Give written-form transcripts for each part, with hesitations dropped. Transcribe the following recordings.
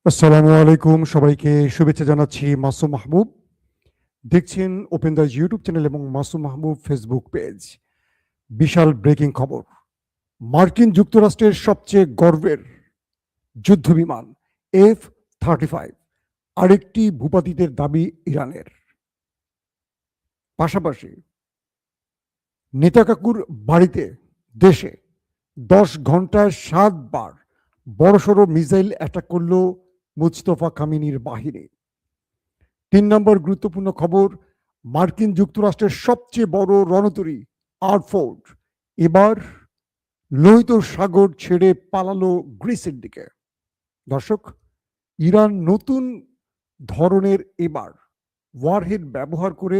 আসসালামু আলাইকুম, সবাইকে শুভেচ্ছা জানাচ্ছি। মাসুম মাহবুব দেখছেন ওপেন দ্য ইউটিউব চ্যানেল এবং মাসুম মাহবুব ফেসবুক পেজ। বিশাল ব্রেকিং খবর, মার্কিন যুক্তরাষ্ট্রের সবচেয়ে গর্বের যুদ্ধ বিমান F-35 আরেকটি ভূপাতিতের দাবি ইরানের। পাশাপাশি নেতা কাকুর বাড়িতে দেশে 10 ঘন্টায় 7 বার বড়সড় মিসাইল অ্যাটাক করল মুস্তফা কামিনীর বাহিনী। 3 নম্বর গুরুত্বপূর্ণ খবর, মার্কিন যুক্তরাষ্ট্রের সবচেয়ে বড় রণতরী আর্মফোর্স এবার লোহিত সাগর ছেড়ে পালালো গ্রিসের দিকে। দর্শক, ইরান নতুন ধরনের এবার ওয়ারহেড ব্যবহার করে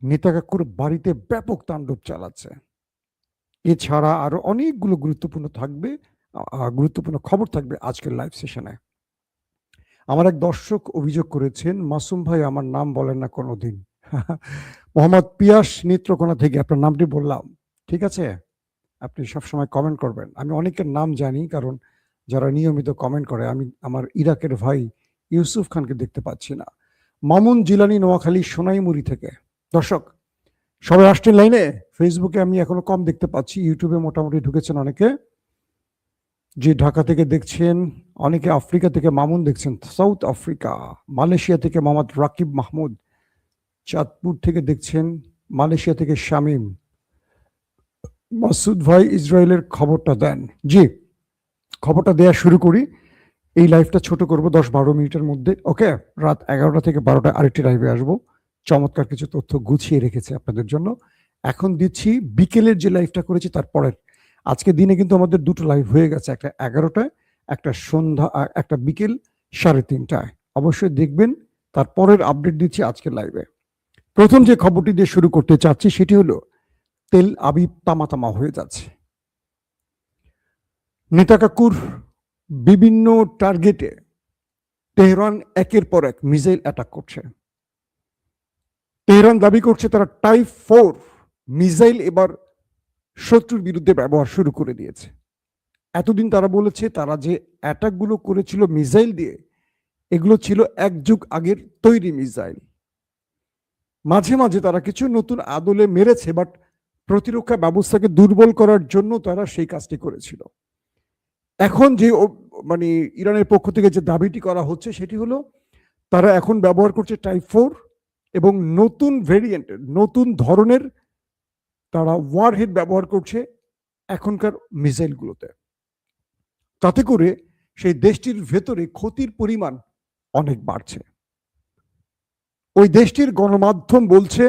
নেতাকাকুর বাড়িতে ব্যাপক তাণ্ডব চালাচ্ছে। এছাড়া আরো অনেকগুলো গুরুত্বপূর্ণ খবর থাকবে আজকের লাইভ সেশনে। আমার এক দর্শক অভিযোগ করেছেন, মাসুম ভাই আমার নাম বলেন না কোনোদিন। মোহাম্মদ পিয়াস নেত্রকোনা থেকে আপনার নামটি বললাম, ঠিক আছে? আপনি সবসময় কমেন্ট করবেন। আমি অনেকের নাম জানি, কারণ যারা নিয়মিত কমেন্ট করে। আমি আমার ইরাকের ভাই ইউসুফ খানকে দেখতে পাচ্ছি না। মামুন জিলানি নোয়াখালী সোনাইমুড়ি থেকে। দর্শক সবাই আসছেন লাইনে। ফেসবুকে আমি এখনো কম দেখতে পাচ্ছি, ইউটিউবে মোটামুটি ঢুকেছেন অনেকে। যে ঢাকা থেকে দেখছেন, অনেকে আফ্রিকা থেকে মামুন দেখছেন, সাউথ আফ্রিকা। মালয়েশিয়া থেকে মোহাম্মদ রাকিব মাহমুদ, চাঁদপুর থেকে দেখছেন, মালয়েশিয়া থেকে শামীম। মাসুদ ভাই ইসরায়েলের খবরটা দেন। জি, খবরটা দেয়া শুরু করি। এই লাইভটা ছোট করব 10-12 মিনিটের মধ্যে। ওকে, রাত 11টা থেকে 12টা আরেকটি লাইভে আসবো। চমৎকার কিছু তথ্য গুছিয়ে রেখেছে আপনাদের জন্য। এখন দিচ্ছি বিকেলের যে লাইভটা করেছি তারপরের। আজকে দিনে কিন্তু আমাদের দুটো লাইভ হয়ে গেছে, একটা 11টায়, একটা সন্ধ্যা, একটা বিকেল 3:30টায়। অবশ্যই দেখবেন। তারপরের আপডেট দিচ্ছি আজকের লাইভে। প্রথম যে খবরটি দিয়ে শুরু করতে চাচ্ছি সেটি হলো, তেল আবিব তামাতামা হয়ে যাচ্ছে। নেতা কাকুর বিভিন্ন টার্গেটে তেহরান একের পর এক মিসাইল অ্যাটাক করছে। তেহরান দাবি করছে তারা টাইপ 4 মিসাইল এবার শত্রুর বিরুদ্ধে ব্যবহার শুরু করে দিয়েছে। এতদিন তারা বলেছে তারা যে অ্যাটাকগুলো করেছিল মিসাইল দিয়ে, এগুলো ছিল 1 যুগ আগের তৈরি মিসাইল। মাঝে মাঝে তারা কিছু নতুন আদলে মেরেছে, বাট প্রতিরক্ষা ব্যবস্থাকে দুর্বল করার জন্য তারা সেই কাজটি করেছিল। এখন যে মানে ইরানের পক্ষ থেকে যে দাবিটি করা হচ্ছে সেটি হলো, তারা এখন ব্যবহার করছে টাইপ 4 এবং নতুন ভেরিয়েন্টের, নতুন ধরনের তারা ওয়ারহেড ব্যবহার করছে এখনকার মিসাইলগুলোতে। তাতে করে সেই দেশটির ভেতরে ক্ষতির পরিমাণ অনেক বাড়ছে। ওই দেশটির গণমাধ্যম বলছে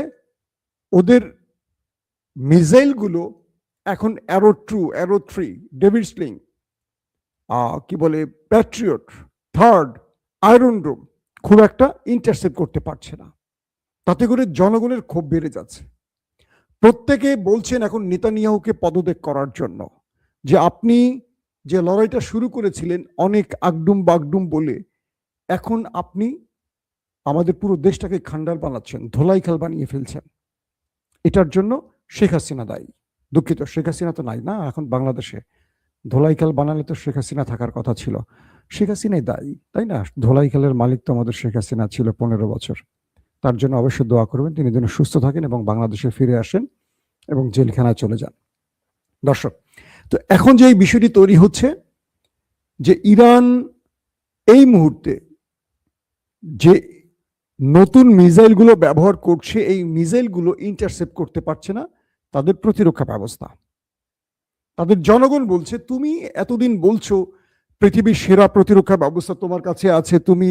ওদের মিসাইলগুলো এখন অ্যারো 2, অ্যারো 3, ডেভিড স্লিং, কি বলে, প্যাট্রিয়ট, থার্ড, আয়রন ডোম খুব একটা ইন্টারসেপ্ট করতে পারছে না। তাতে করে জনগণের ক্ষোভ বেড়ে যাচ্ছে। প্রত্যেকে বলছেন এখন নেতানিয়াহুকে পদত্যাগ করার জন্য, যে আপনি যে লড়াইটা শুরু করেছিলেন অনেক আগডুম বাগডুম বলে, এখন আপনি আমাদের পুরো দেশটাকে খান্ডার বানাচ্ছেন, ধোলাইখাল বানিয়ে ফেলছেন। এটার জন্য শেখ হাসিনা দায়ী। দুঃখিত, শেখ হাসিনা তো নাই না এখন বাংলাদেশে। ধোলাইখাল বানালে তো শেখ হাসিনা থাকার কথা ছিল। শেখ হাসিনাই দায়ী, তাই না? ধোলাইখালের মালিক তো আমাদের শেখ হাসিনা ছিল 15 বছর। তার জন্য অবশ্যই দোয়া করবেন, তিনি যেন সুস্থ থাকেন এবং বাংলাদেশে ফিরে আসেন এবং জেলখানায় চলে যান। দর্শক, তো এখন যে এই বিষয়টি তৈরি হচ্ছে, যে ইরান এই মুহূর্তে যে নতুন মিসাইলগুলো ব্যবহার করছে, এই মিসাইলগুলো ইন্টারসেপ্ট করতে পারছে না তাদের প্রতিরক্ষা ব্যবস্থা। তাদের জনগণ বলছে, তুমি এতদিন বলছো পৃথিবীর সেরা প্রতিরক্ষা ব্যবস্থা তোমার কাছে আছে, তুমি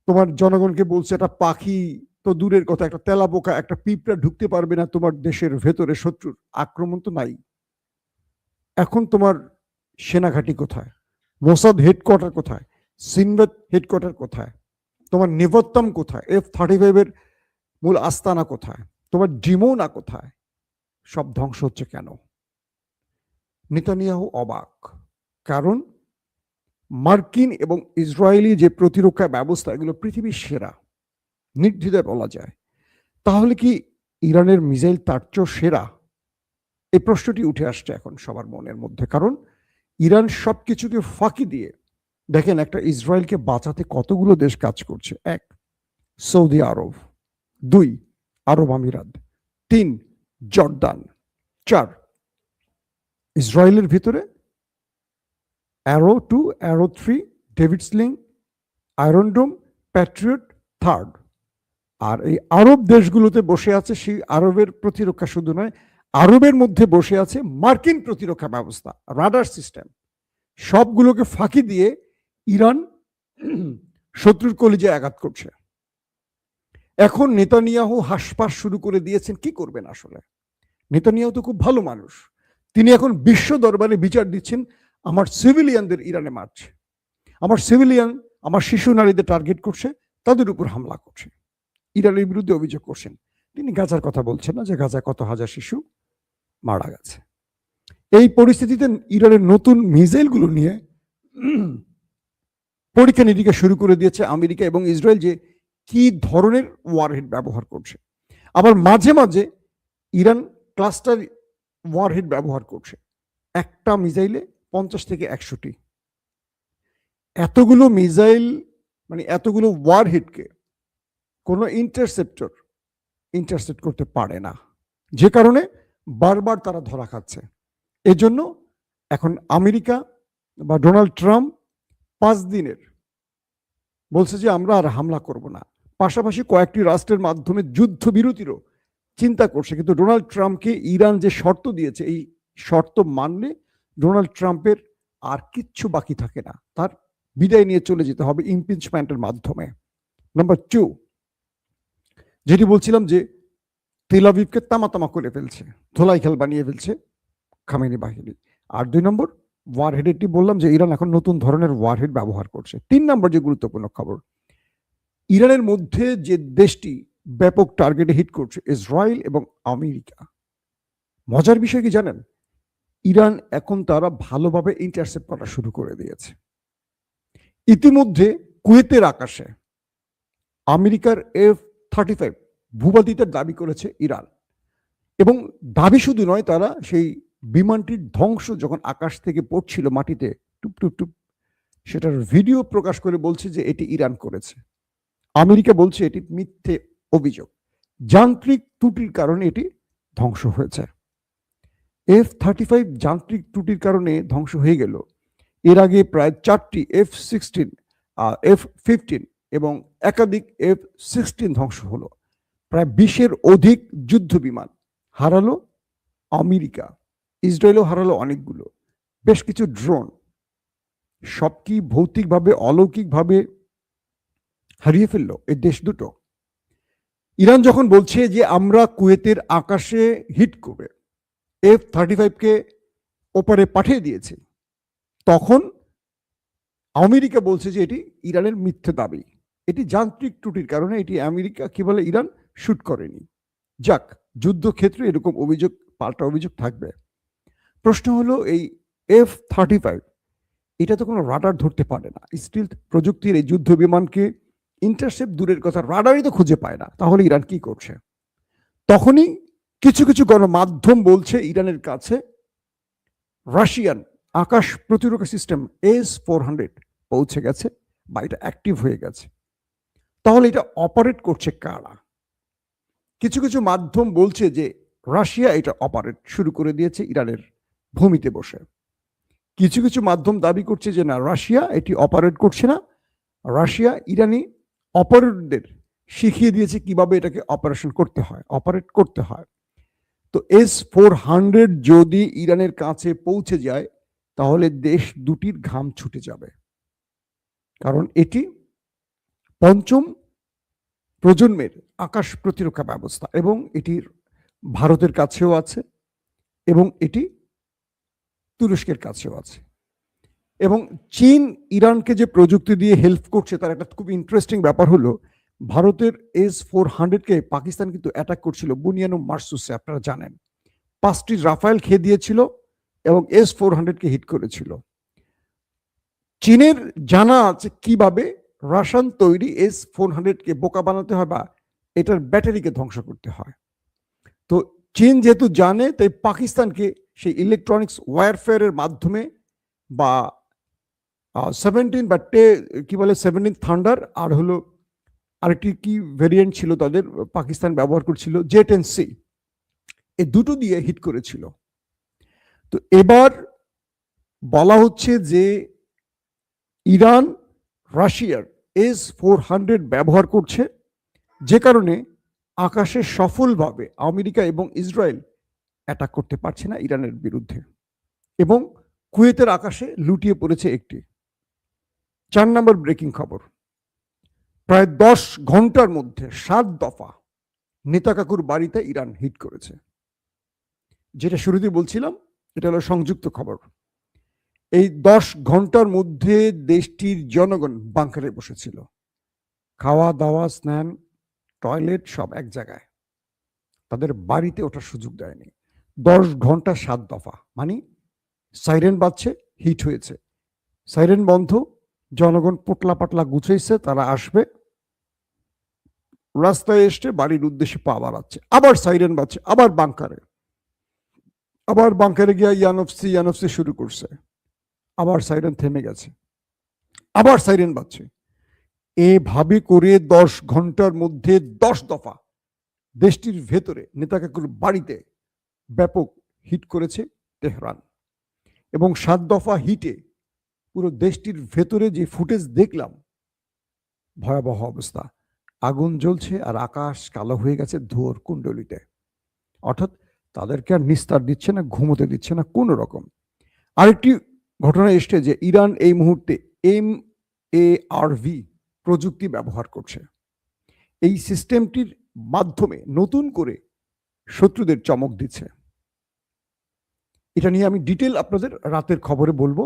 তোমার জনগণকে বলছো একটা পাখি তো দূরের কথা, একটা তেলাপোকা, একটা পিঁপড়া ঢুকতে পারবে না তোমার দেশের ভেতরে, শত্রুর আক্রমণ তো নাই। এখন তোমার সেনাঘাঁটি কোথায়? মোসাদ হেডকোয়ার্টার কোথায়? সিনবাদ হেডকোয়ার্টার কোথায়? তোমার নিবত্তম কোথায়? F-35 এর মূল আস্তানা কোথায়? তোমার ডিমোনা কোথায়? সব ধ্বংস হচ্ছে কেন? নেতানিয়াহু অবাক, কারণ মার্কিন এবং ইসরায়েলি যে প্রতিরক্ষা ব্যবস্থা, এগুলো পৃথিবীর সেরা, নির্দ্বিধায় বলা যায়। তাহলে কি ইরানের মিসাইল তার চেয়েও সেরা? এই প্রশ্নটি উঠে আসছে এখন সবার মনের মধ্যে, কারণ ইরান সবকিছুকে ফাঁকি দিয়ে দেখেন একটা ইসরায়েলকে বাঁচাতে কতগুলো দেশ কাজ করছে। ১ সৌদি আরব, ২ আরব আমিরাত, ৩ জর্দান, ৪ ইসরায়েলের ভিতরে Arrow 2, Arrow 3, David Sling, Iron Dome, Patriot, third. আর এই আরব দেশগুলোতে বসে আছে সেই আরবের প্রতিরক্ষা শুধু নয়, আরবের মধ্যে বসে আছে মার্কিন প্রতিরক্ষা ব্যবস্থা, রাডার সিস্টেম। সবগুলোকে ফাঁকি দিয়ে ইরান শত্রুর কলিজায় আঘাত করছে। এখন নেতানিয়াহু হাসপাস শুরু করে দিয়েছেন, কি করবেন আসলে? নেতানিয়াহু তো খুব ভালো মানুষ, তিনি এখন বিশ্ব দরবারে বিচার দিচ্ছেন, আমার সিভিলিয়ানদের ইরানে মারছে, আমার সিভিলিয়ান, আমার শিশু নারীদের টার্গেট করছে, তাদের উপর হামলা করছে, ইরানের বিরুদ্ধে অভিযোগ করছেন। তিনি গাজার কথা বলছেন না, যে গাজায় কত হাজার শিশু মারা গেছে। এই পরিস্থিতিতে ইরানের নতুন মিসাইলগুলো নিয়ে পরীক্ষা নিরীক্ষা শুরু করে দিয়েছে আমেরিকা এবং ইসরায়েল, যে কি ধরনের ওয়ারহেড ব্যবহার করছে। আবার মাঝে মাঝে ইরান ক্লাস্টার ওয়ারহেড ব্যবহার করছে, একটা মিসাইলে 50 থেকে 100টি। এতগুলো মিসাইল, মানে এতগুলো ওয়ারহেডকে কোনো ইন্টারসেপ্ট করতে পারে না, যে কারণে বারবার তারা ধরা খাচ্ছে। এজন্য এখন আমেরিকা বা ডোনাল্ড ট্রাম্প 5 দিনের বলছে যে আমরা আর হামলা করব না। পাশাপাশি কয়েকটি রাষ্ট্রের মাধ্যমে যুদ্ধবিরতিরও চিন্তা করছে, কিন্তু ডোনাল্ড ট্রাম্পকে ইরান যে শর্ত দিয়েছে, এই শর্ত মানলে ডোনাল্ড ট্রাম্পের আর কিচ্ছু বাকি থাকে না, তার বিদায় নিয়ে চলে যেতে হবে ইমপিচমেন্টের মাধ্যমে। নাম্বার 2, যেটি বলছিলাম যে তেল আবিবকে তামাতামা করে ফেলছে, ধোলাই খেল বানিয়ে ফেলছে খামেনি বাহিনী। আর 2 নম্বর ওয়ারহেডেরটি বললাম যে ইরান এখন নতুন ধরনের ওয়ারহেড ব্যবহার করছে। 3 নম্বর যে গুরুত্বপূর্ণ খবর, ইরানের মধ্যে যে দেশটি ব্যাপক টার্গেটে হিট করছে, ইসরায়েল এবং আমেরিকা। মজার বিষয় কি জানেন, ইরান এখন তারা ভালোভাবে ইন্টারসেপ্ট করা শুরু করে দিয়েছে। ইতিমধ্যে কুয়েতের আকাশে আমেরিকার F-35 ভূপাতিতের দাবি করেছে ইরান, এবং দাবি শুধু নয়, তারা সেই বিমানটির ধ্বংস যখন আকাশ থেকে পড়ছিল মাটিতে টুপ টুপ টুপ, সেটার ভিডিও প্রকাশ করে বলছে যে এটি ইরান করেছে। আমেরিকা বলছে এটি মিথ্যে অভিযোগ, যান্ত্রিক ত্রুটির কারণে এটি ধ্বংস হয়েছে। F-35 যান্ত্রিক ত্রুটির কারণে ধ্বংস হয়ে গেল। এর আগে প্রায় 4টি F-16, F-15 এবং একাধিক F-16 ধ্বংস হলো। প্রায় 20-এর অধিক যুদ্ধ বিমান হারালো আমেরিকা। ইসরায়েলও হারালো অনেকগুলো। বেশ কিছু ড্রোন, সব কি ভৌতিকভাবে অলৌকিকভাবে হারিয়ে ফেললো এই দেশ দুটো। ইরান যখন বলছে যে আমরা কুয়েতের আকাশে হিট করে F-35কে ওপারে পাঠিয়ে দিয়েছে, তখন আমেরিকা বলছে যে এটি ইরানের মিথ্যে দাবি, এটি যান্ত্রিক ত্রুটির কারণে, এটি আমেরিকা কি বলে ইরান শুট করেনি। যাক, যুদ্ধক্ষেত্রে এরকম অভিযোগ, পাল্টা অভিযোগ থাকবে। প্রশ্ন হলো এই F-35 এটা তো কোনো রাডার ধরতে পারে না, স্টিল প্রযুক্তির এই যুদ্ধ বিমানকে ইন্টারসেপ্ট দূরের কথা, রাডারই তো খুঁজে পায় না, তাহলে ইরান কি করছে? তখনই কিছু কিছু গণমাধ্যম বলছে ইরানের কাছে রাশিয়ান আকাশ প্রতিরক্ষা সিস্টেম S-400 পৌঁছে গেছে বা এটা অ্যাক্টিভ হয়ে গেছে। তাহলে এটা অপারেট করছে কারা? কিছু কিছু মাধ্যম বলছে যে রাশিয়া এটা অপারেট শুরু করে দিয়েছে ইরানের ভূমিতে বসে। কিছু কিছু মাধ্যম দাবি করছে যে না, রাশিয়া এটি অপারেট করছে না, রাশিয়া ইরানি অপারেটরদের শিখিয়ে দিয়েছে কিভাবে এটাকে অপারেট করতে হয়। তো S-400 যদি ইরানের কাছে পৌঁছে যায়, তাহলে দেশ দুটির ঘাম ছুটে যাবে, কারণ এটি 5ম প্রজন্মের আকাশ প্রতিরক্ষা ব্যবস্থা, এবং এটির ভারতের কাছেও আছে এবং এটি তুরস্কের কাছেও আছে। এবং চীন ইরানকে যে প্রযুক্তি দিয়ে হেল্প করছে, তার একটা খুব ইন্টারেস্টিং ব্যাপার হলো, ভারতের S-400কে পাকিস্তান কিন্তু অ্যাটাক করছিল বুনিয়ানো মারসুসে, আপনারা জানেন। 5টি রাফায়েল খেয়ে দিয়েছিল এবং S-400কে হিট করেছিল। চীনের জানা আছে কিভাবে রাশিয়ান তৈরি S-400কে বোকা বানাতে হয় বা এটার ব্যাটারিকে ধ্বংস করতে হয়। তো চীন যেহেতু জানে, তাই পাকিস্তানকে সেই ইলেকট্রনিক্স ওয়ারফেয়ারের মাধ্যমে বা 17 বাটে কি বলে 17 থান্ডার, আর হলো আরেকটি কি ভেরিয়েন্ট ছিল তাদের, পাকিস্তান ব্যবহার করছিল জে-10C, এই দুটো দিয়ে হিট করেছিল। তো এবার বলা হচ্ছে যে ইরান রাশিয়ার S-400 ব্যবহার করছে, যে কারণে আকাশে সফলভাবে আমেরিকা এবং ইসরায়েল অ্যাটাক করতে পারছে না ইরানের বিরুদ্ধে, এবং কুয়েতের আকাশে লুটিয়ে পড়েছে একটি। 4 নম্বর ব্রেকিং খবর, প্রায় 10 ঘন্টার মধ্যে 7 দফা নেতাকাকুর বাড়িতে ইরান হিট করেছে। যেটা শুরুতে বলছিলাম, এটা হলো সংযুক্ত খবর। এই 10 ঘন্টার মধ্যে দেশটির জনগণ বাংকারে বসেছিল, খাওয়া দাওয়া, স্নান, টয়লেট সব এক জায়গায়, তাদের বাড়িতে ওঠার সুযোগ দেয়নি। 10 ঘন্টা 7 দফা, মানে সাইরেন বাজছে, হিট হয়েছে, সাইরেন বন্ধ, জনগণ পোটলা পাটলা গুছাইছে, তারা আসবে, রাস্তায় এসে বাড়ির উদ্দেশ্যে পা বাড়াচ্ছে, আবার সাইরেন বাজছে, আবার বাংকারে গিয়া ইয়ানফসি শুরু করছে, আবার সাইরেন থেমে গেছে, আবার সাইরেন বাজছে। এভাবে করে 10 ঘন্টার মধ্যে 10 দফা দেশটির ভেতরে নেতাকাকুর বাড়িতে ব্যাপক হিট করেছে তেহরান। এবং 7 দফা হিটে পুরো দেশটির ভেতরে যে ফুটেজ দেখলাম, ভয়াবহ অবস্থা, আগুন জ্বলছে আর আকাশ কালো হয়ে গেছে ধোঁয়ার কুণ্ডলিতে। অর্থাৎ তাদেরকে আর নিস্তার দিচ্ছে না, ঘুমোতে দিচ্ছে না কোনো রকম। আরেকটি ঘটনা এসছে যে ইরান এই মুহূর্তে MARV প্রযুক্তি ব্যবহার করছে। এই সিস্টেমটির মাধ্যমে নতুন করে শত্রুদের চমক দিচ্ছে। এটা নিয়ে আমি ডিটেল আপনাদের রাতের খবরে বলবো।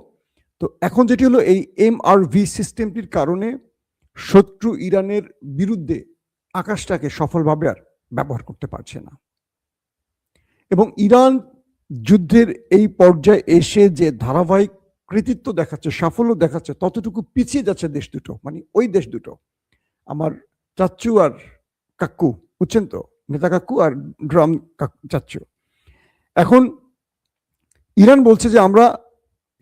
তো এখন যেটি হলো, এই MRV সিস্টেমটির কারণে শত্রু ইরানের বিরুদ্ধে আকাশটাকে সফলভাবে আর ব্যবহার করতে পারছে না। এবং ইরান যুদ্ধের এই পর্যায়ে এসে যে ধারাবাহিক কৃতিত্ব দেখাচ্ছে, সাফল্য দেখাচ্ছে, ততটুকু পিছিয়ে যাচ্ছে দেশ দুটো, মানে ওই দেশ দুটো, আমার চাচ্চু আর কাক্কু, বুঝছেন তো, নেতা কাক্কু আর ড্রাম চাচ্চু। এখন ইরান বলছে যে আমরা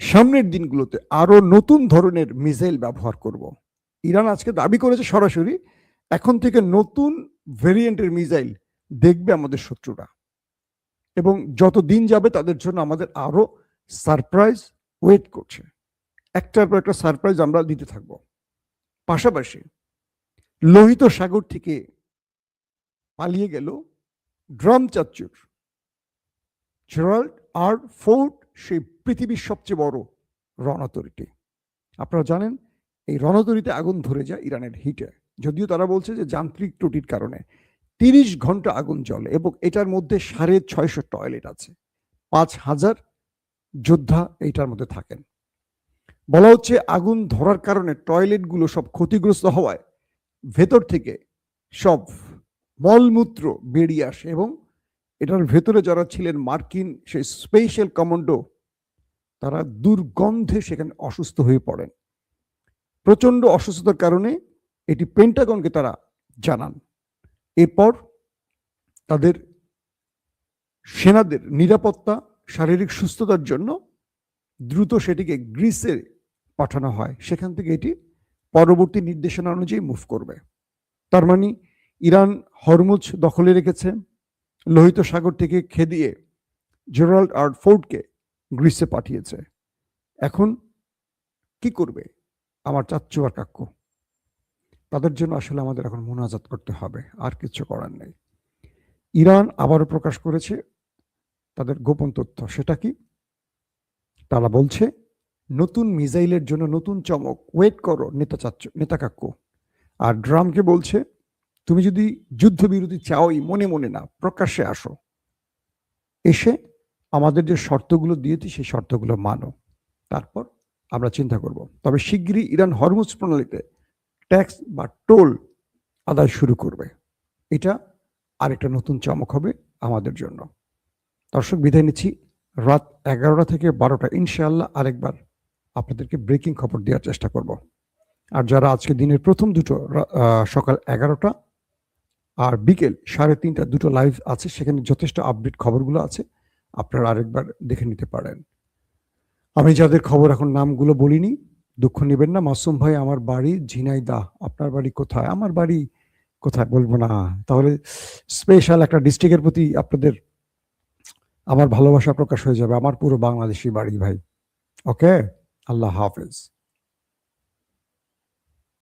সামনের দিনগুলোতে আরো নতুন ধরনের মিসাইল ব্যবহার করব। ইরান আজকে দাবি করেছে সরাসরি, এখন থেকে নতুন ভেরিয়েন্টের মিসাইল দেখবে আমাদের শত্রুরা, এবং যত দিন যাবে তাদের জন্য আমাদের আরো সারপ্রাইজ ওয়েট করছে। একটার পর একটা সারপ্রাইজ আমরা দিতে থাকব। পাশাপাশি লোহিত সাগর থেকে পালিয়ে গেল ড্রাম চাচ্চুর জেরাল্ড আর ফোর্ড, সেই পৃথিবীর সবচেয়ে বড় রণতরীটি। আপনারা জানেন এই রণতরীতে আগুন ধরে যায় ইরানের হিটে, যদিও তারা বলছে যে যান্ত্রিক ত্রুটির কারণে 30 ঘন্টা আগুন জ্বলে, এবং এটার মধ্যে 650 টয়লেট আছে, 5000 যোদ্ধা এইটার মধ্যে থাকেন। বলা হচ্ছে আগুন ধরার কারণে টয়লেটগুলো সব ক্ষতিগ্রস্ত হওয়ায় ভেতর থেকে সব মলমূত্র বেরিয়ে আসে, এবং এটার ভেতরে যারা ছিলেন মার্কিন সেই স্পেশাল কমান্ডো, তারা দুর্গন্ধে সেখানে অসুস্থ হয়ে পড়েন। প্রচন্ড অসুস্থতার কারণে এটি পেন্টাগনকে তারা জানান। এরপর তাদের সেনাদের নিরাপত্তা, শারীরিক সুস্থতার জন্য দ্রুত সেটিকে গ্রিসে পাঠানো হয়, সেখান থেকে এটি পরবর্তী নির্দেশনা অনুযায়ী মুভ করবে। তার মানে ইরান হরমুজ দখলে রেখেছে, লোহিত সাগর থেকে খেদিয়ে জেরাল্ড আর ফোর্ডকে গ্রিসে পাঠিয়েছে। এখন কি করবে আমার চাচ্চু আর কাক্কু? তাদের জন্য আসলে আমাদের এখন মোনাজাত করতে হবে, আর কিছু করার নেই। ইরান আবারও প্রকাশ করেছে তাদের গোপন তথ্য। সেটা কি? তারা বলছে নতুন মিসাইলের জন্য নতুন চমক, ওয়েট করো নেতা কাক্কু। আর ড্রামকে বলছে তুমি যদি যুদ্ধবিরতি চাওই, মনে মনে না, প্রকাশ্যে আসো, এসে আমাদের যে শর্তগুলো দিয়েছি সেই শর্তগুলো মানো, তারপর আমরা চিন্তা করব। তবে শিগগিরই ইরান হরমুজ প্রণালীতে ট্যাক্স বা টোল আদায় শুরু করবে। এটা আরেকটা নতুন চমক হবে আমাদের জন্য। দর্শক, বিদায় নিচ্ছি। রাত 11টা থেকে 12টা ইনশাআল্লাহ আরেকবার আপনাদেরকে ব্রেকিং খবর দেওয়ার চেষ্টা করব। আর যারা আজকে দিনের প্রথম দুটো সকাল 11টা আর বিকেল 3:30টা দুটো লাইভ আছে, সেখানে যথেষ্ট আপডেট খবরগুলো আছে, আপনারা আরেকবার দেখে নিতে পারেন। আমি যাদের খবর এখন নামগুলো বলিনি, দুঃখ নেবেন না মাসুম ভাই, আমার বাড়ি ঝিনাইদহ। আপনার বাড়ি কোথায়? আমার বাড়ি কোথায় বলবো না। তাহলে স্পেশাল একটা ডিস্ট্রিক্টের প্রতি আপনাদের আমার ভালোবাসা প্রকাশ হয়ে যাবে। আমার পুরো বাংলাদেশি বাড়ি ভাই। ওকে, আল্লাহ হাফেজ।